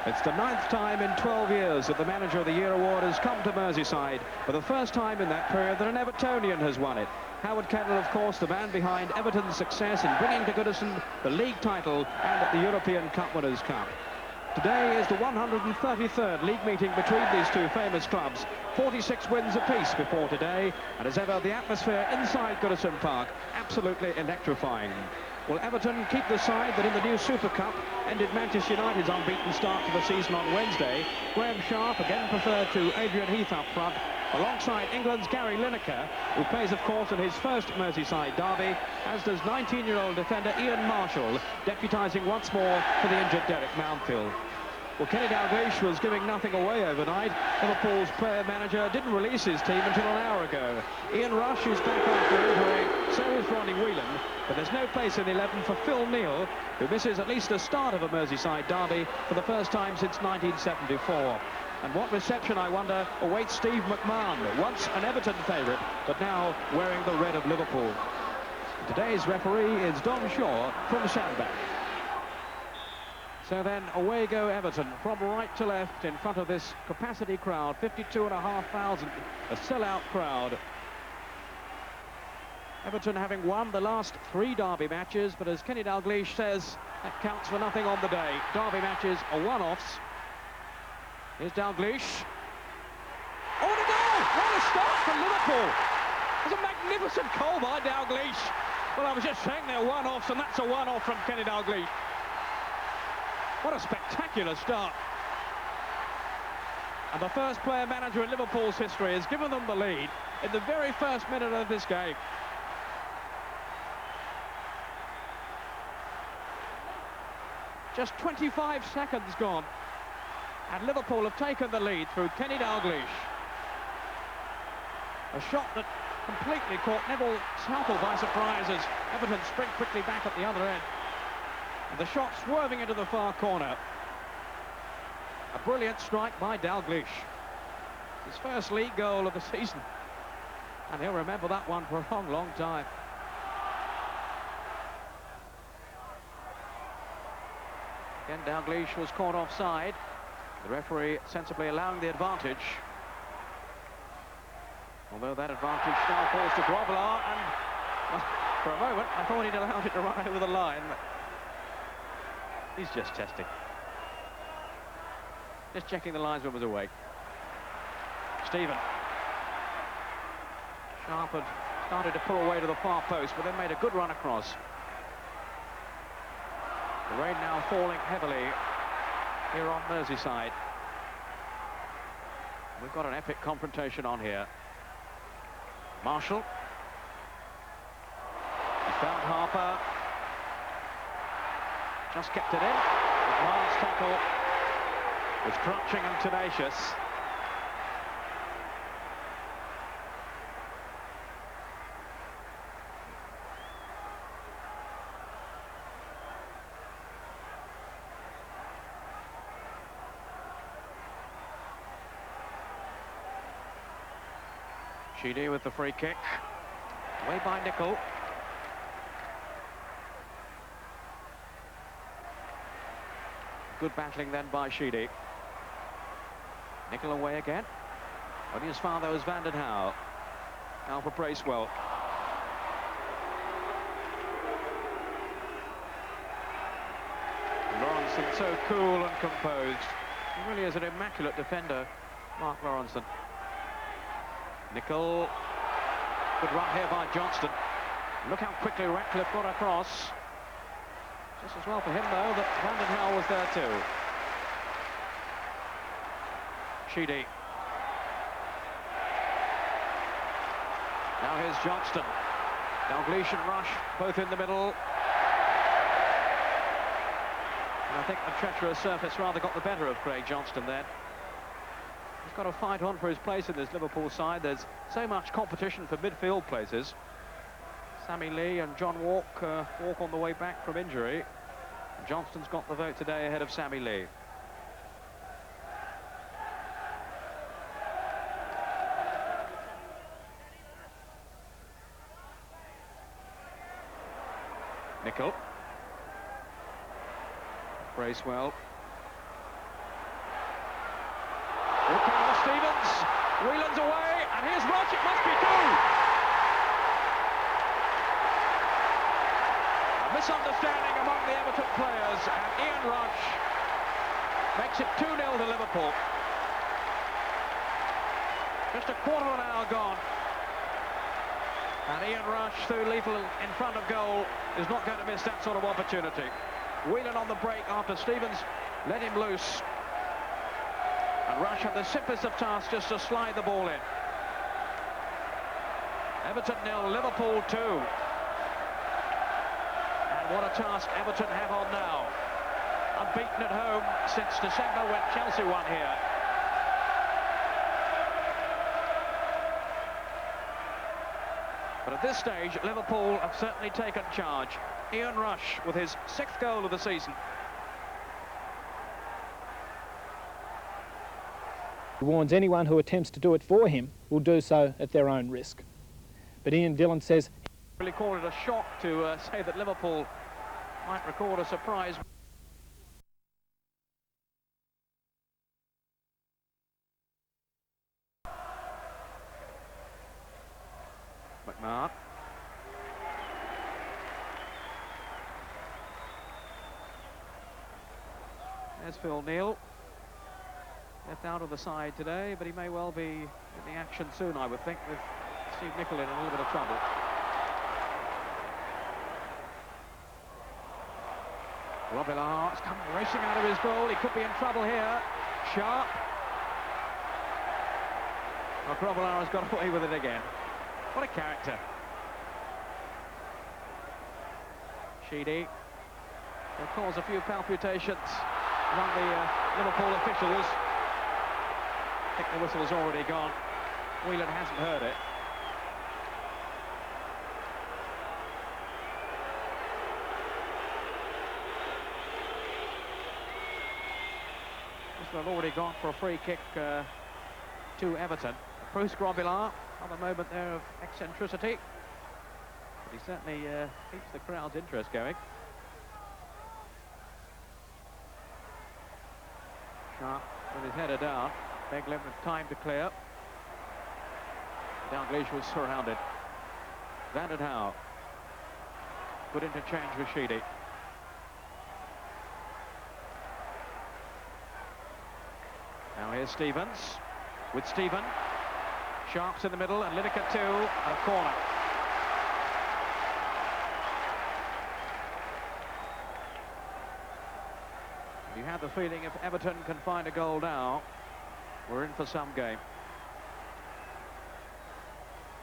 It's the 9th time in 12 years that the Manager of the Year award has come to Merseyside. For the first time in that period that an Evertonian has won it. Howard Kendall, of course, the man behind Everton's success in bringing to Goodison the league title and the European Cup Winners' Cup. Today is the 133rd league meeting between these two famous clubs. 46 wins apiece before today, and as ever, the atmosphere inside Goodison Park absolutely electrifying. Will Everton keep the side that in the new Super Cup ended Manchester United's unbeaten start to the season on Wednesday? Graham Sharp again preferred to Adrian Heath up front, alongside England's Gary Lineker, who plays, of course, in his first Merseyside derby, as does 19-year-old defender Ian Marshall, deputising once more for the injured Derek Mountfield. Well, Kenny Dalglish was giving nothing away overnight. Liverpool's player manager didn't release his team until an hour ago. Ian Rush is back after injury, so is Ronnie Whelan, but there's no place in the 11 for Phil Neal, who misses at least a start of a Merseyside derby for the first time since 1974. And what reception, I wonder, awaits Steve McMahon, once an Everton favourite, but now wearing the red of Liverpool. Today's referee is Don Shaw from Sandbank. So then away go Everton from right to left in front of this capacity crowd, 52,500, a sellout crowd. Everton having won the last 3 derby matches, but as Kenny Dalglish says, that counts for nothing on the day. Derby matches are one-offs. Here's Dalglish. Oh, and a goal! What a start for Liverpool! It's a magnificent goal by Dalglish. Well, I was just saying they're one-offs, and that's a one-off from Kenny Dalglish. What a spectacular start. And the first player manager in Liverpool's history has given them the lead in the very first minute of this game. Just 25 seconds gone, and Liverpool have taken the lead through Kenny Dalglish. A shot that completely caught Neville Southall by surprise as Everton spring quickly back at the other end. And the shot swerving into the far corner. A brilliant strike by Dalglish. His first league goal of the season. And he'll remember that one for a long, long time. Again, Dalglish was caught offside. The referee sensibly allowing the advantage. Although that advantage now falls to Grobbelaar, and well, for a moment I thought he'd allowed it to run over the line. He's just testing. Just checking the linesman was awake. Stephen. Sharp had started to pull away to the far post, but then made a good run across. The rain now falling heavily here on Merseyside. We've got an epic confrontation on here. Marshall. He found Harper. Just kept it in. McMahon's tackle was crunching and tenacious. Sheedy with the free kick. Away by Nicol. Good battling then by Sheedy. Nicol away again. Only as far though as Van den Houw. Now for Bracewell. Lawrenson so cool and composed. He really is an immaculate defender, Mark Lawrenson. Nicol. Good run here by Johnston. Look how quickly Ratcliffe got across. Just as well for him, though, that Van den Houw was there, too. Sheedy. Now here's Johnston. Dalglish and Rush, both in the middle. And I think the treacherous surface rather got the better of Craig Johnston then. He's got to fight on for his place in this Liverpool side. There's so much competition for midfield places. Sammy Lee and John Walk on the way back from injury. Johnston's got the vote today ahead of Sammy Lee. Nicol. Bracewell. Whelan's away, and here's Rush, it must be two! A misunderstanding among the Everton players, and Ian Rush makes it 2-0 to Liverpool. Just a quarter of an hour gone. And Ian Rush, through lethal in front of goal, is not going to miss that sort of opportunity. Whelan on the break after Stevens let him loose. And Rush had the simplest of tasks just to slide the ball in. Everton 0, Liverpool 2. And what a task Everton have on now. Unbeaten at home since December when Chelsea won here. But at this stage, Liverpool have certainly taken charge. Ian Rush with his 6th goal of the season. He warns anyone who attempts to do it for him will do so at their own risk. But Ian Dillon says... Really call it a shock to say that Liverpool might record a surprise. McMahon. There's Phil Neal. Left out of the side today, but he may well be in the action soon, I would think, with Steve Nicol in a little bit of trouble. Robilar's come racing out of his goal. He could be in trouble here. Sharp. Well, Robilar has got away with it again. What a character. Sheedy will cause a few palpitations among the Liverpool officials. I think the whistle's already gone. Whelan hasn't heard it. This will have already gone for a free kick to Everton. Bruce Robilar, on a moment there of eccentricity, but he certainly keeps the crowd's interest going. Sharp with his header down. Beglin with time to clear. Dalglish was surrounded. Van den Hauwe. Good interchange with Sheedy. Now here's Stevens with Stephen. Sharp's in the middle, and Lineker too, and a corner. You have the feeling if Everton can find a goal now, we're in for some game.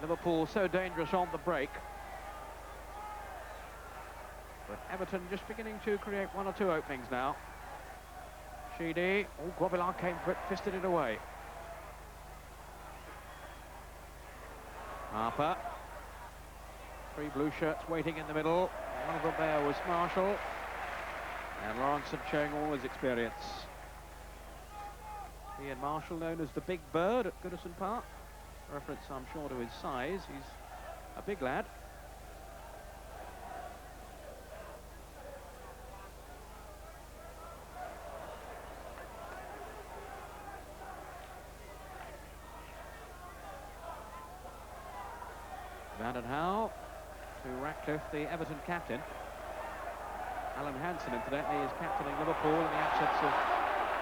Liverpool so dangerous on the break. But Everton just beginning to create one or two openings now. Sheedy, oh, Grobbelaar came for it, fisted it away. Harper. 3 blue shirts waiting in the middle. One of them there was Marshall. And Lawrenson showing all his experience. Ian Marshall, known as the Big Bird at Goodison Park. Reference, I'm sure, to his size. He's a big lad. Van den Hauwe to Ratcliffe, the Everton captain. Alan Hansen, incidentally, is captaining Liverpool in the absence of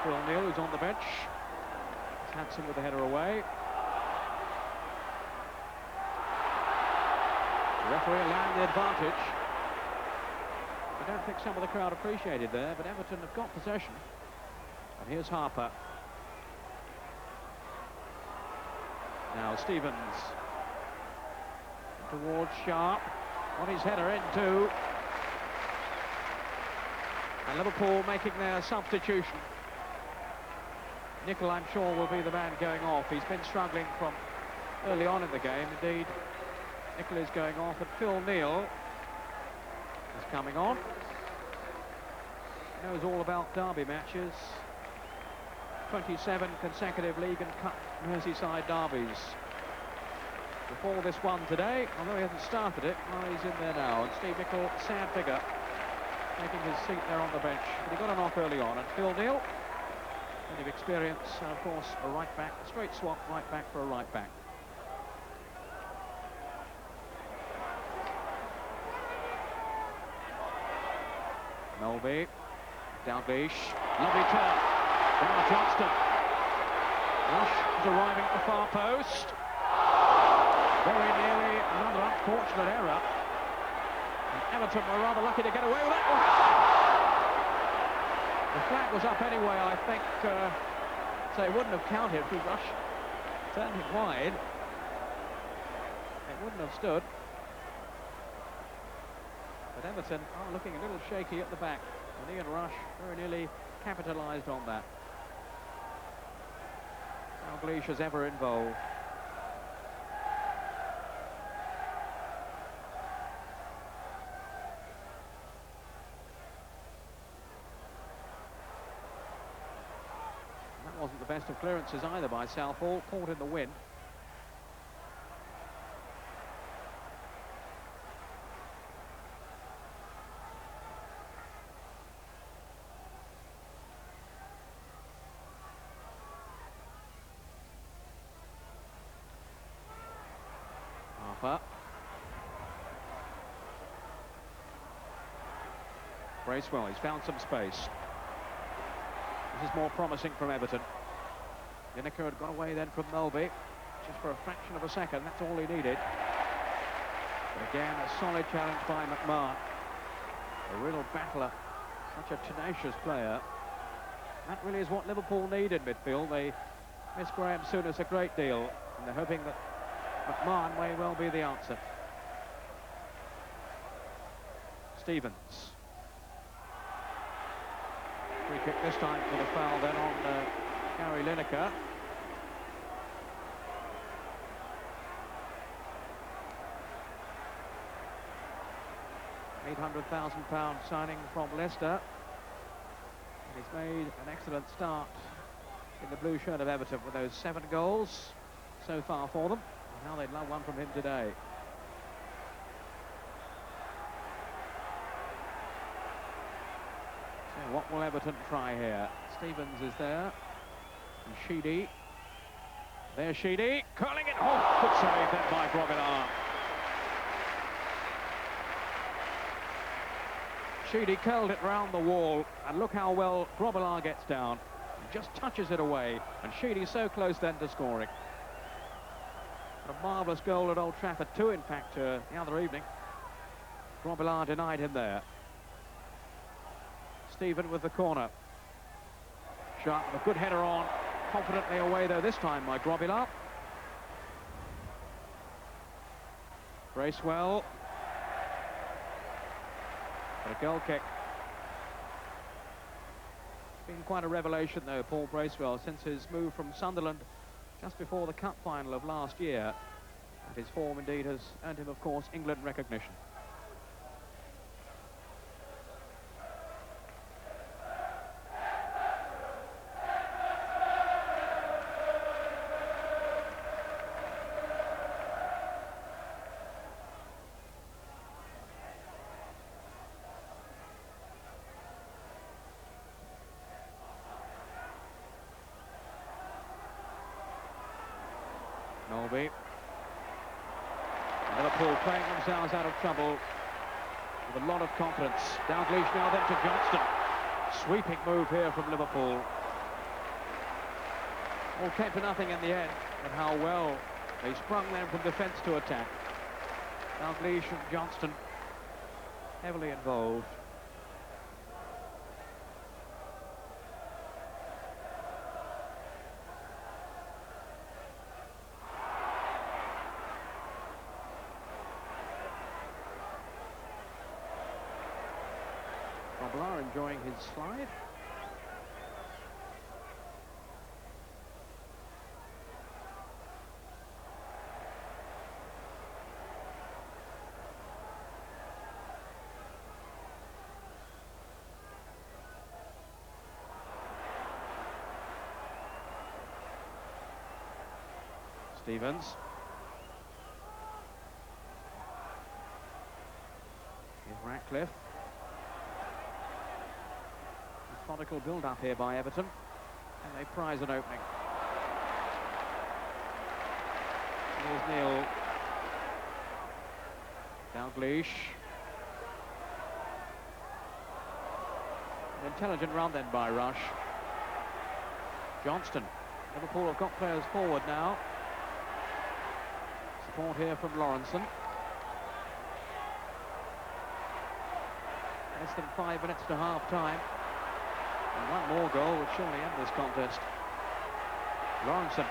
Phil Neal, who's on the bench. It's Hansen with the header away. The referee allowing the advantage. I don't think some of the crowd appreciated there, but Everton have got possession. And here's Harper. Now Stevens towards Sharp, on his header in too. And Liverpool making their substitution. Nicol, I'm sure, will be the man going off. He's been struggling from early on in the game. Indeed, Nicol is going off, and Phil Neal is coming on. He knows all about derby matches. 27 consecutive League and Cup Merseyside derbies. Before this one today, although he hasn't started it, well, he's in there now. And Steve Nicol, sad figure, taking his seat there on the bench. But he got an off early on, and Phil Neal Plenty of experience, and of course a right back, a straight swap, right back for a right back. Melby, Dalglish, lovely turn. Now Johnston. Rush is arriving at the far post. Very nearly another unfortunate error. And Everton were rather lucky to get away with that one. The flag was up anyway, I think, so it wouldn't have counted if Rush turned it wide. It wouldn't have stood. But Everton are looking a little shaky at the back. And Ian Rush very nearly capitalised on that. Dalglish is ever involved. That wasn't the best of clearances either by Southall, caught in the wind. Bracewell, he's found some space. This is more promising from Everton. Lineker had got away then from Melby, just for a fraction of a second, that's all he needed. But again, a solid challenge by McMahon. A real battler, such a tenacious player. That really is what Liverpool need in midfield. They miss Graham Souness a great deal, and they're hoping that McMahon may well be the answer. Stevens. Free kick this time for the foul then on Gary Lineker. £800,000 signing from Leicester. And he's made an excellent start in the blue shirt of Everton with those 7 goals so far for them. And now they'd love one from him today. So what will Everton try here? Stevens is there. And Sheedy. There's Sheedy. Curling it. Oh, good save then by Grobbelaar. Sheedy curled it round the wall, and look how well Grobbelaar gets down. He just touches it away, and Sheedy's so close then to scoring. A marvellous goal at Old Trafford too, in fact, the other evening. Grobbelaar denied him there. Stephen with the corner. Sharp, a good header on. Confidently away though this time by Grobbelaar. Bracewell. But a goal kick. It's been quite a revelation though, Paul Bracewell, since his move from Sunderland just before the cup final of last year. And his form indeed has earned him, of course, England recognition. Melby. Liverpool playing themselves out of trouble with a lot of confidence. Dalglish now then to Johnston. Sweeping move here from Liverpool. All came to nothing in the end, and how well they sprung then from defence to attack. Dalglish and Johnston heavily involved. Grobbelaar enjoying his slide. Stevens. Here's Ratcliffe. Methodical build-up here by Everton. And they prize an opening. Here's Neil. Dalglish. An intelligent run then by Rush. Johnston. Liverpool have got players forward now. Support here from Lawrenson. Less than 5 minutes to half-time. And one more goal would surely end this contest. Lawrenson.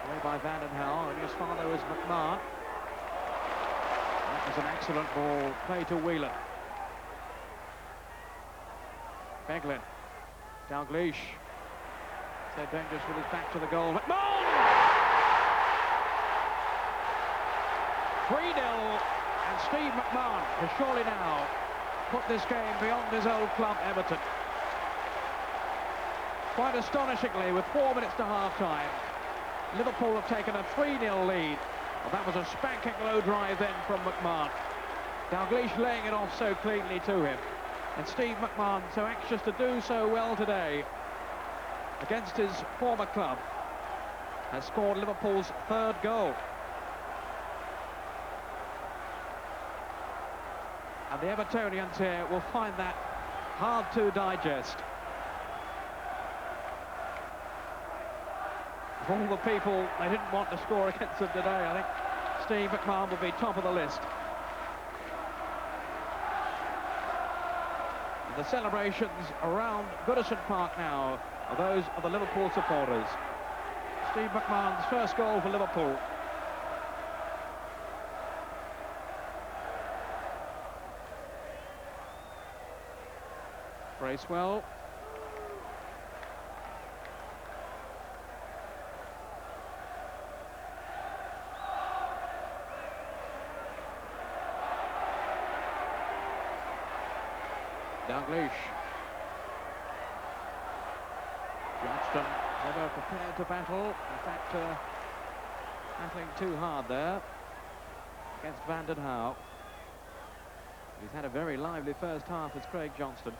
Away by Vandenhauwe, and his father was McMahon. That was an excellent ball. Play to Whelan. Beglin. Dalglish. So dangerous with his back to the goal. McMahon! 3-0, and Steve McMahon has surely now put this game beyond his old club, Everton. Quite astonishingly, with 4 minutes to half-time, Liverpool have taken a 3-0 lead. Well, that was a spanking low drive then from McMahon. Dalglish laying it off so cleanly to him. And Steve McMahon, so anxious to do so well today against his former club, has scored Liverpool's 3rd goal. And the Evertonians here will find that hard to digest. Of all the people they didn't want to score against them today, I think Steve McMahon will be top of the list. The celebrations around Goodison Park now are those of the Liverpool supporters. Steve McMahon's first goal for Liverpool. Bracewell. Dalglish. Johnston never prepared to battle. In fact, battling too hard there against Vandenhauwe. He's had a very lively first half as Craig Johnston.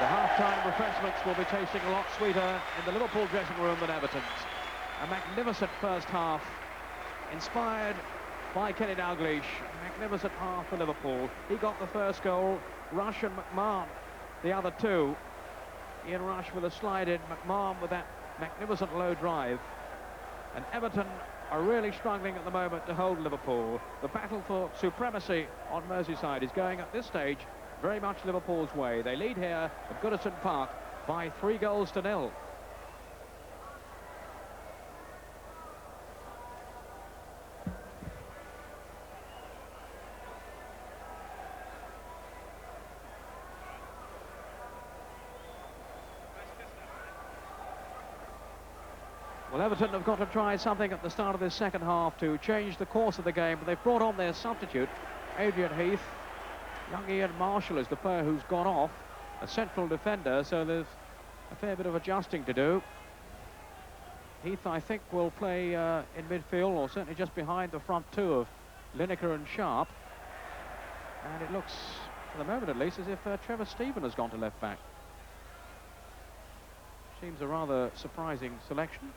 The half-time refreshments will be tasting a lot sweeter in the Liverpool dressing room than Everton's. A magnificent first half, inspired by Kenny Dalglish. Magnificent half for Liverpool. He got the first goal. Rush and McMahon the other two. Ian Rush with a slide in, McMahon with that magnificent low drive. And Everton are really struggling at the moment to hold Liverpool. The battle for supremacy on Merseyside is going at this stage very much Liverpool's way. They lead here at Goodison Park by 3-0. Well, Everton have got to try something at the start of this second half to change the course of the game, but they've brought on their substitute, Adrian Heath. Young Ian Marshall is the player who's gone off, a central defender, so there's a fair bit of adjusting to do. Heath, I think, will play in midfield, or certainly just behind the front two of Lineker and Sharp. And it looks, for the moment at least, as if Trevor Stephen has gone to left back. Seems a rather surprising selection.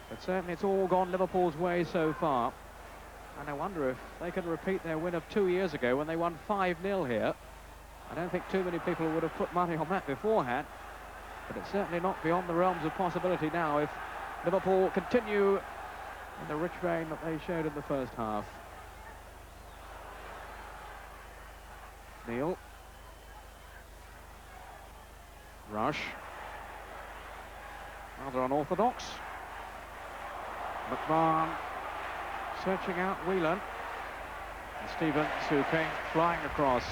But certainly it's all gone Liverpool's way so far. And I wonder if they can repeat their win of 2 years ago when they won 5-0 here. I don't think too many people would have put money on that beforehand. But it's certainly not beyond the realms of possibility now if Liverpool continue in the rich vein that they showed in the first half. Neil. Rush. Rather unorthodox. McMahon searching out Whelan. And Stevens, who came flying across.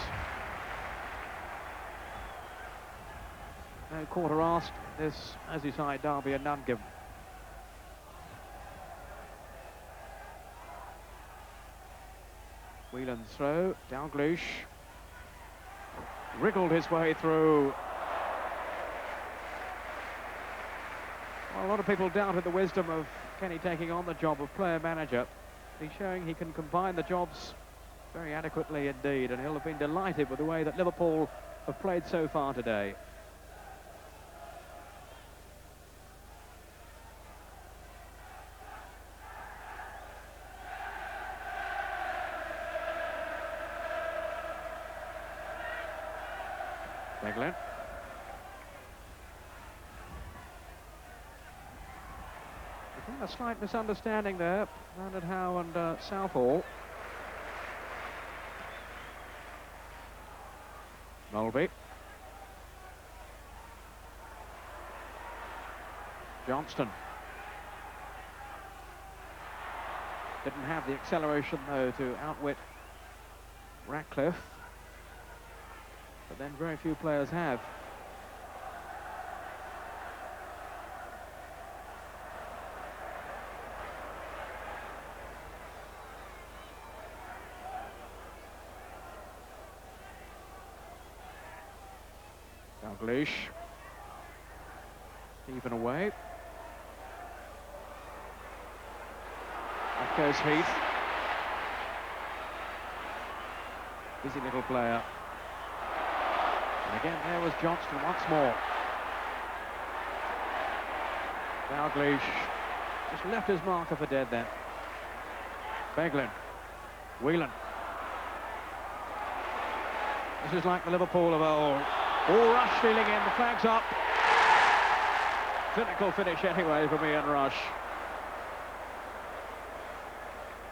No quarter asked, this Merseyside derby, and none given. Whelan's throw, Dalglish wriggled his way through. Well, a lot of people doubted the wisdom of Kenny taking on the job of player manager. He's showing he can combine the jobs very adequately indeed, and he'll have been delighted with the way that Liverpool have played so far today. Beglin. I think a slight misunderstanding there, Brandon Howe and Southall. Mulby. Johnston. Didn't have the acceleration, though, to outwit Ratcliffe. But then very few players have. Dalglish. Even away. Back goes Heath. Busy little player. And again, there was Johnston once more. Dalglish just left his marker for dead then. Beglin. Whelan. This is like the Liverpool of old. All Rush feeling in, the flag's up. Clinical finish anyway from Ian Rush.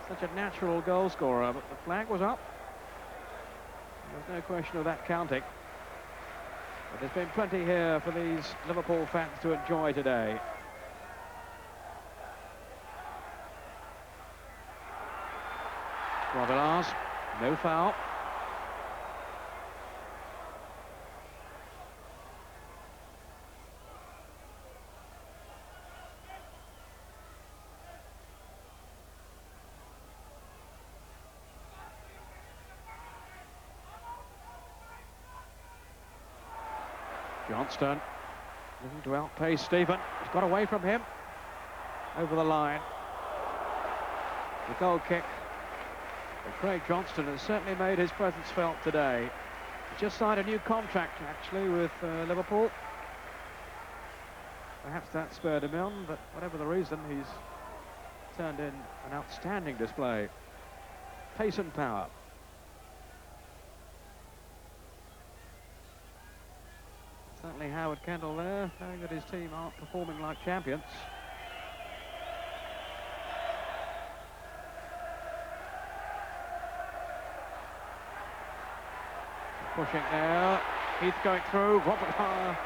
Such a natural goal scorer, but the flag was up. There's no question of that counting. But there's been plenty here for these Liverpool fans to enjoy today. Robillard, no foul. Johnston looking to outpace Stephen. He's got away from him. Over the line. The goal kick. But Craig Johnston has certainly made his presence felt today. He's just signed a new contract, actually, with Liverpool. Perhaps that spurred him on, but whatever the reason, he's turned in an outstanding display. Pace and power. Certainly Howard Kendall there, knowing that his team aren't performing like champions. Pushing there, Heath going through, Robert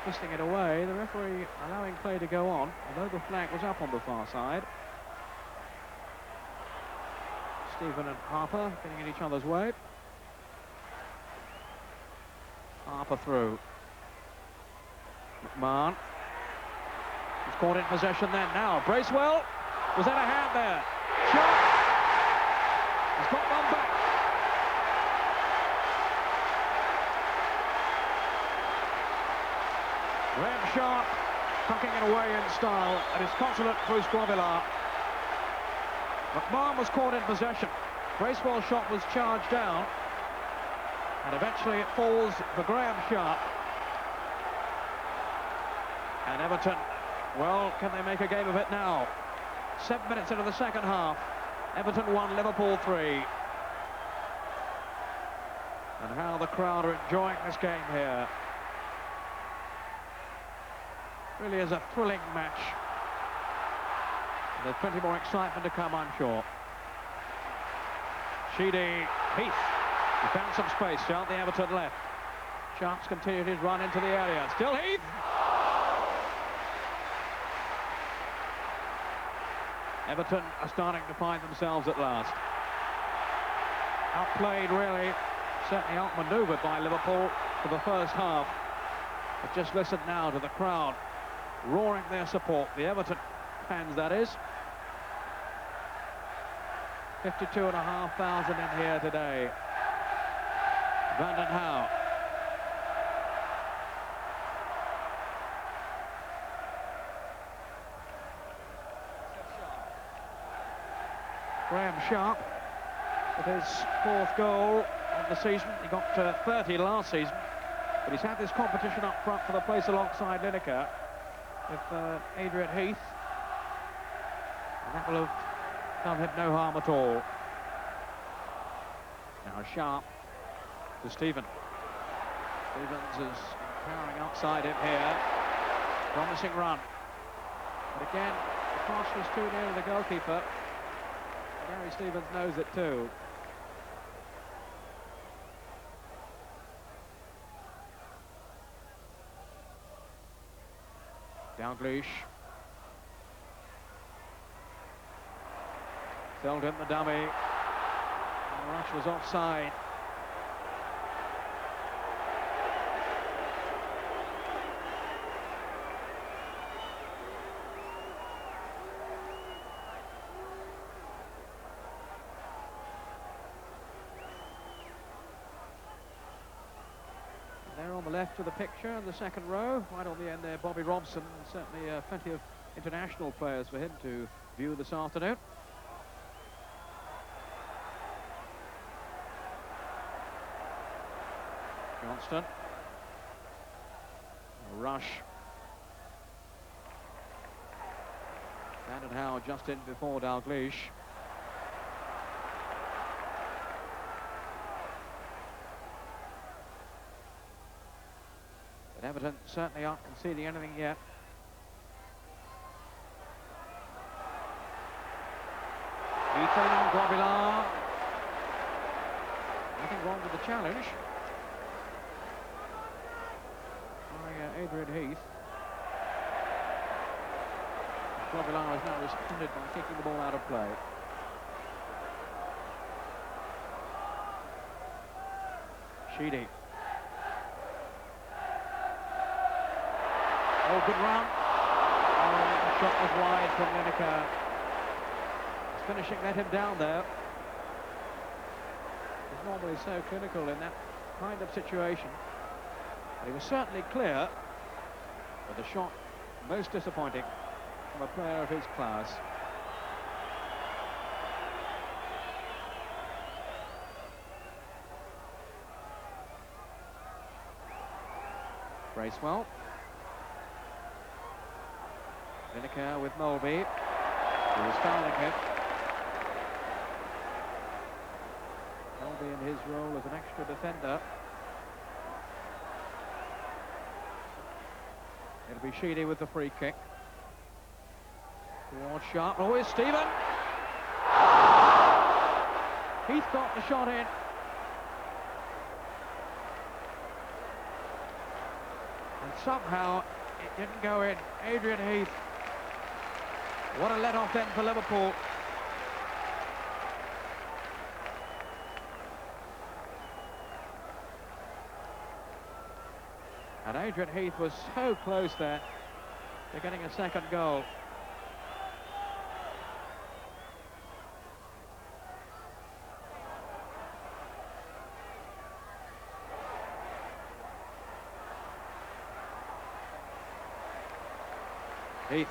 twisting it away. The referee allowing play to go on, although the flag was up on the far side. Stephen and Harper getting in each other's way. Harper through. McMahon. He's caught in possession then now. Bracewell. Was that a hand there? Shot. He's got one back. Graham Sharp tucking it away in style at his consulate Bruce Grovillard. McMahon was caught in possession. Bracewell's shot was charged down. And eventually it falls for Graham Sharp. And Everton, well, can they make a game of it now? 7 minutes into the second half. Everton 1, Liverpool 3. And how the crowd are enjoying this game here. Really is a thrilling match. And there's plenty more excitement to come, I'm sure. Sheedy, Heath. He found some space down the Everton left. Sharp's continued his run into the area. Still Heath. Everton are starting to find themselves at last. Outplayed, really, certainly outmanoeuvred by Liverpool for the first half. But just listen now to the crowd roaring their support, the Everton fans, that is. 52,500 in here today. Brandon Howe. Graham Sharp with his 4th goal of the season. He got 30 last season, but he's had this competition up front for the place alongside Lineker with Adrian Heath, and that will have done him no harm at all. Now Sharp to Stephen. Stevens is powering outside him here. Promising run. But again, the cross was too near to the goalkeeper. Gary Stevens knows it too. Dalglish. Filled in the dummy. And the rush was offside. There on the left of the picture in the second row, right on the end there, Bobby Robson, and certainly plenty of international players for him to view this afternoon. Johnston. A rush. Brandon Howe just in before Dalglish. But Everton certainly aren't conceding anything yet. Ethan on Guavilar. Nothing wrong with the challenge. By Adrian Heath. Guavilar has now responded by kicking the ball out of play. Sheedy. Oh, good run. Oh, the shot was wide from Lineker. His finishing let him down there. He's normally so clinical in that kind of situation. But he was certainly clear, but the shot most disappointing from a player of his class. Bracewell. Lineker with Mulvey, who was fouling him. Mulvey in his role as an extra defender. It'll be Sheedy with the free kick. Towards Sharp. Oh, it's Stephen! Heath got the shot in. And somehow it didn't go in. Adrian Heath. What a let-off then for Liverpool. And Adrian Heath was so close there to getting a second goal. Heath.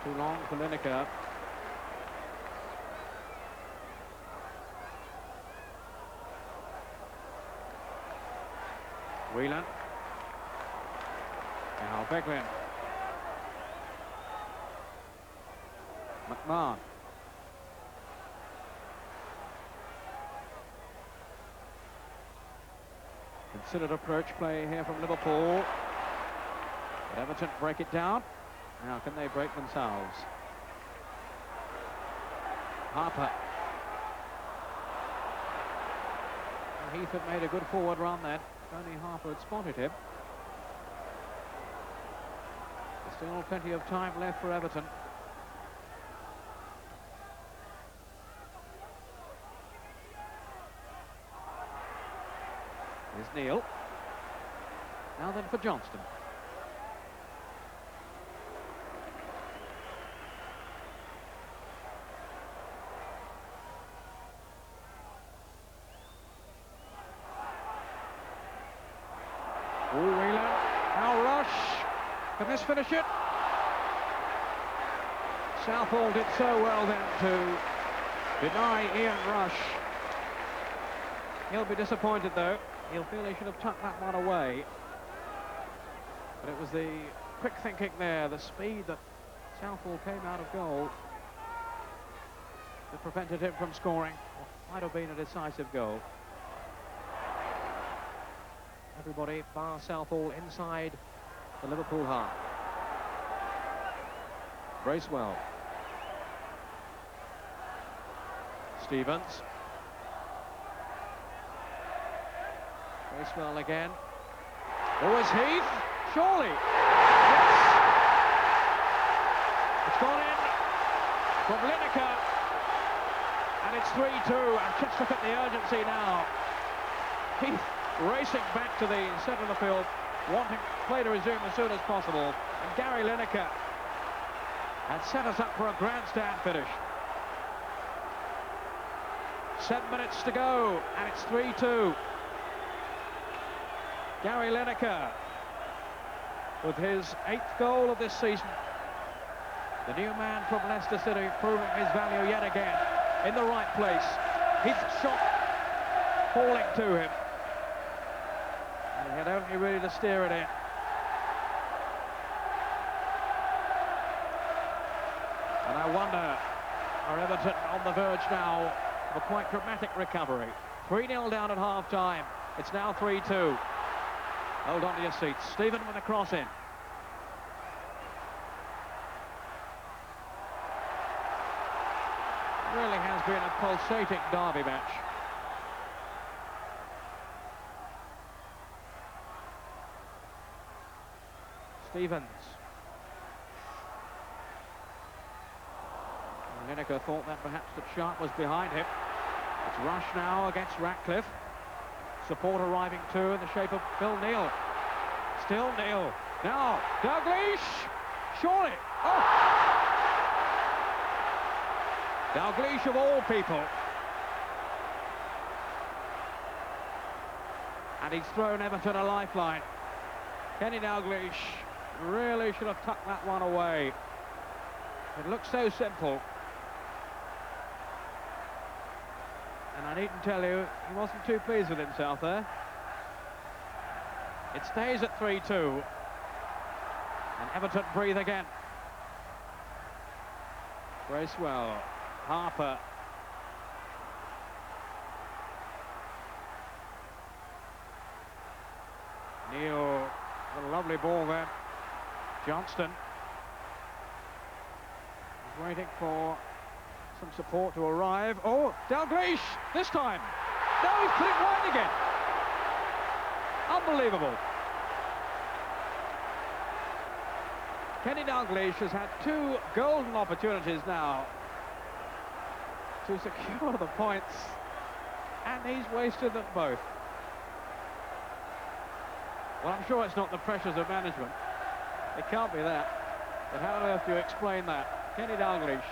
Too long for Lineker. Whelan. Now Beglin. McMahon. Considered approach play here from Liverpool. But Everton break it down. Now can they break themselves? Harper. And Heath had made a good forward run then. Only Harper had spotted him. There's still plenty of time left for Everton. Here's Neil. Now then for Johnston. Whelan, now rush. Can this finish it? Southall did so well then to deny Ian Rush. He'll be disappointed though. He'll feel he should have tucked that one away. But it was the quick thinking there, the speed that Southall came out of goal that prevented him from scoring what might have been a decisive goal. Everybody bar Southall inside the Liverpool half. Bracewell. Stevens. Bracewell again. Oh, is Heath? Surely. Yes. It's gone in from Lineker. And it's 3-2. And just look at the urgency now. Heath racing back to the centre of the field, wanting play to resume as soon as possible. And Gary Lineker had set us up for a grandstand finish. 7 minutes to go, and it's 3-2. Gary Lineker with his 8th goal of this season. The new man from Leicester City proving his value yet again in the right place. His shot falling to him. And he had only really to steer it in. And I wonder, are Everton on the verge now of a quite dramatic recovery? 3-0 down at half-time. It's now 3-2. Hold on to your seats. Stephen with a cross in. It really has been a pulsating derby match. Stevens. Lineker thought that perhaps that Sharp was behind him. It's Rush now against Ratcliffe. Support arriving too in the shape of Phil Neal. Still Neal. Now, Dalglish! Surely! Oh! Dalglish of all people. And he's thrown Everton a lifeline. Kenny Dalglish really should have tucked that one away. It looks so simple. And I needn't tell you, he wasn't too pleased with himself there. It stays at 3-2. And Everton breathe again. Bracewell, Harper. Neal, a lovely ball there. Johnston. He's waiting for some support to arrive. Oh, Dalglish, this time. No, he's put it wide again. Unbelievable. Kenny Dalglish has had 2 golden opportunities now to secure the points, and he's wasted them both. Well, I'm sure it's not the pressures of management. It can't be that. But how on earth do you explain that? Kenny Dalglish,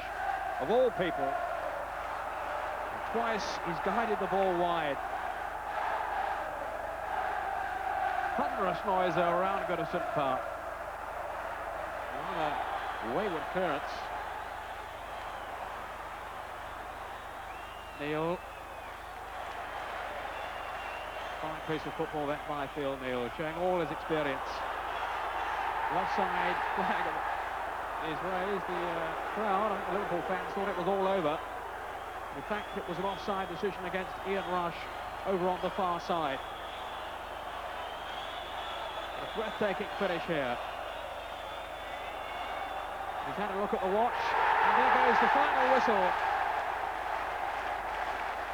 of all people, and twice he's guided the ball wide. Thunderous noise there around Goodison Park. Another wayward clearance. Neal. Fine piece of football that by Phil Neal, showing all his experience. Offside flag is raised. The crowd, the Liverpool fans, thought it was all over. In fact, it was an offside decision against Ian Rush over on the far side. A breathtaking finish here. He's had a look at the watch, and there goes the final whistle.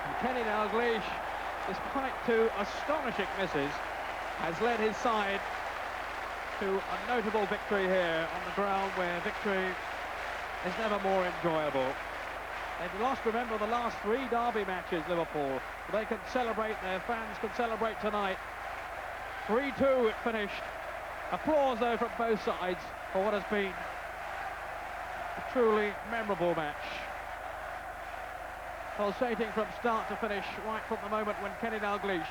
And Kenny Dalglish, despite 2 astonishing misses, has led his side to a notable victory here on the ground where victory is never more enjoyable. They've lost, remember, the last 3 derby matches, Liverpool. They can celebrate, their fans can celebrate tonight. 3-2 it finished. Applause though from both sides for what has been a truly memorable match. Pulsating from start to finish, right from the moment when Kenny Dalglish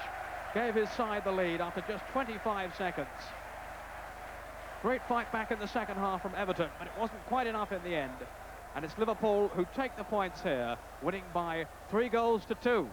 gave his side the lead after just 25 seconds. Great fight back in the second half from Everton, but it wasn't quite enough in the end. And it's Liverpool who take the points here, winning by 3 goals to 2.